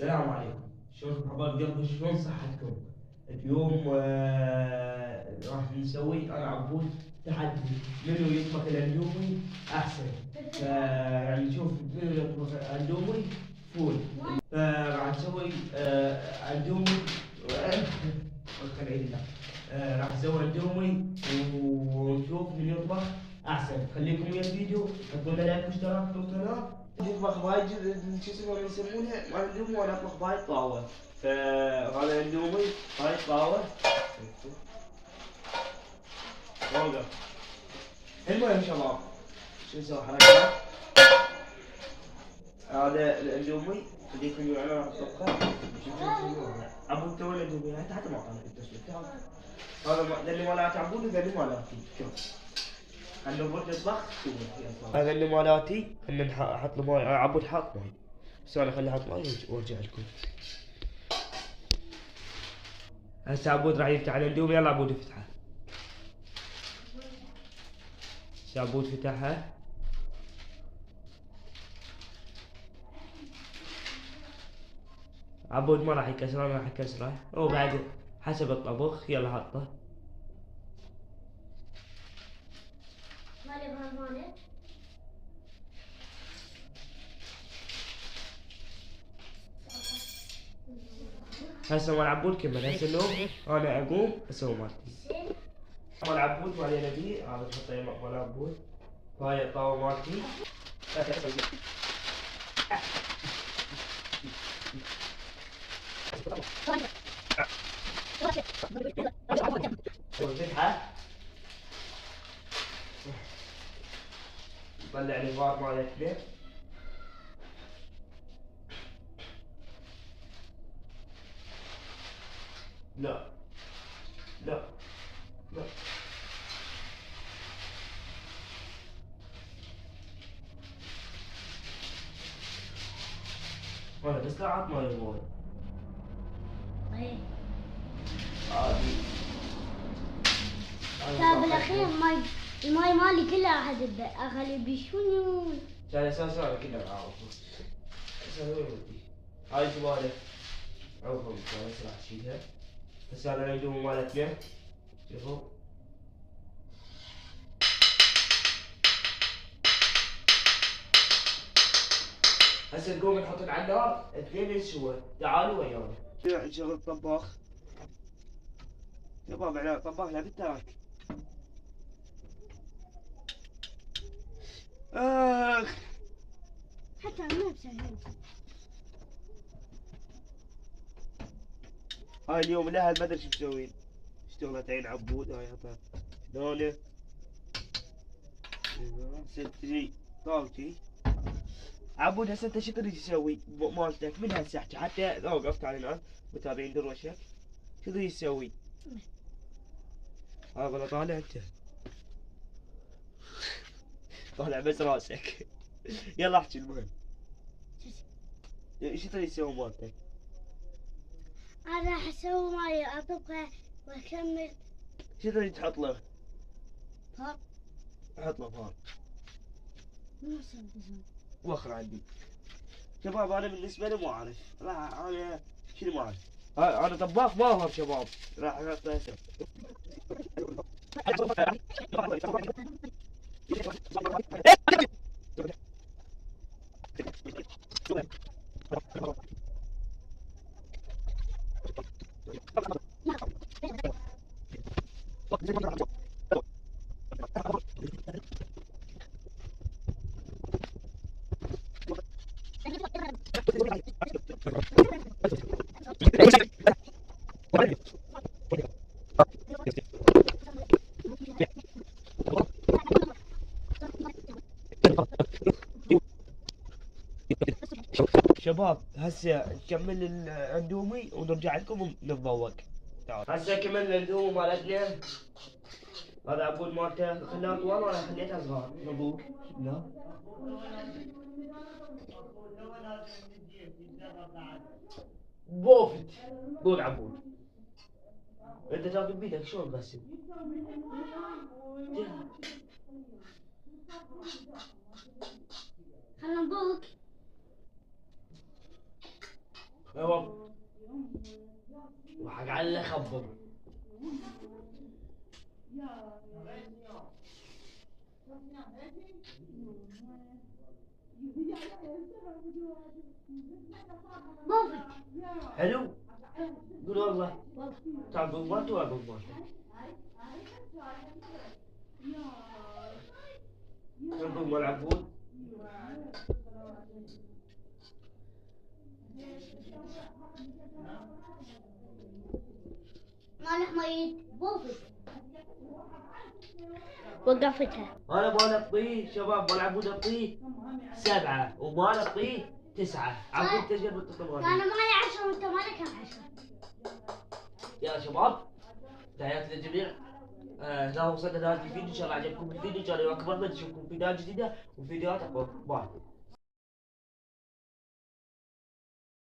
السلام عليكم. شلونكم حبايب قلبي؟ شلون صحتكم؟ اليوم راح نسوي انا عبود تحدي منو يطبخ الاندومي احسن. يعني نشوف منو يطبخ اندومي فول. فراح نسوي اندومي خلينا راح نسوي اندومي ونشوف من يطبخ احسن. خليكم ويا الفيديو، حطوا لنا لايك واشتراك في القناه. نطبخ بايد شو اسمه يسمونها ما اندومي وانا اطبخ بايد طاوه. فهذا اندومي بايد طاوه. وقف. المهم شباب، شو نسوي حركات؟ هذا الاندومي خليكم انا راح اطبخه. عبود تو الاندومي حتى ما قال التسويق. هذا اللي مالات عبود وذا اللي مالاتي. شوف هنبغى نطبخ. هذا اللي مالاتي ان احط له ماي. عبود حاط ماي، بس انا اخليه احط ماي وارجع لكم. هسه عبود راح يفتح الاندومي. يلا عبود افتحه. هسه عبود فتحها. عبود ما راح يكسره، انا راح اكسره هو بعد حسب الطبخ. يلا حطه. هسه مال عبود كمل. هسه اليوم انا اقوم اسوي مالتي. مال عبود ما علينا بيه. هذا نحطه مال عبود. هاي الطاوة مالتي. ونفتحه. نطلع الفار مالتنا. لا لا لا. هذا بس لا عاد ما يبغون. ايه عادي. بالاخير الماي مالي كله راح ادبه اخلي بيشون. كان اساس انا كله اعرفه. اسوي ودي. هاي زباله. عوفهم بس راح اشيلها. بس هذا الاندومي مالتنا. شوفوا. هسه نقوم نحط على النار اثنين يسوى. تعالوا ويانا. نشغل الطباخ. شباب احنا طباخنا بالتراك. اخ. حتى انا بسهل. هاي اليوم الاهل ما ادري شو مسوين. اشتغلت عين عبود. هاي حطها هنا. هسه تجي طاولتي. عبود هسه انت شو تريد تسوي مالتك من هسه احكي حتى لو وقفت على الان متابعين دروشك. شو تريد تسوي؟ ها والله طالع انت. طالع بس راسك. يلا احكي المهم. شو تريد تسوي مالتك؟ انا راح اسوي ماي اطبخه واكمل. شو تريد تحط له؟ فار. حط له فار. مو سوي. وخر عندي. شباب انا بالنسبه لي ما اعرف. راح انا شنو ما اعرف. انا طباخ ماهر شباب. راح احط هسه. شباب هسه نكمل الاندومي ونرجع لكم نتذوق. هسه كملنا الاندومي مالتنا. هذا عبود مالته خلاه طوال وانا خليته صغار. نذوق. لا بوفت. ذوق عبود. انت تاكل بيدك شلون تغسل؟ خلنا نذوق. اي والله. وحق على اللي خبر. بوفيت. حلو؟ قول والله. تعال قنبات ولا قنبات؟ تنقل والعبود. مالك ميت بوفيت. وقفتها. انا ما نقيه شباب، والعبود اقيه 7 وما نقيه 9. عبود تجربة التطبيق. انا معي 10 وانت مالك كم 10. يا شباب تحياتي للجميع. لا وصلنا لهذا الفيديو، ان شاء الله عجبكم الفيديو، ان شاء الله اكبر من نشوفكم فيديوهات جديده وفيديوهات اقوى. باي.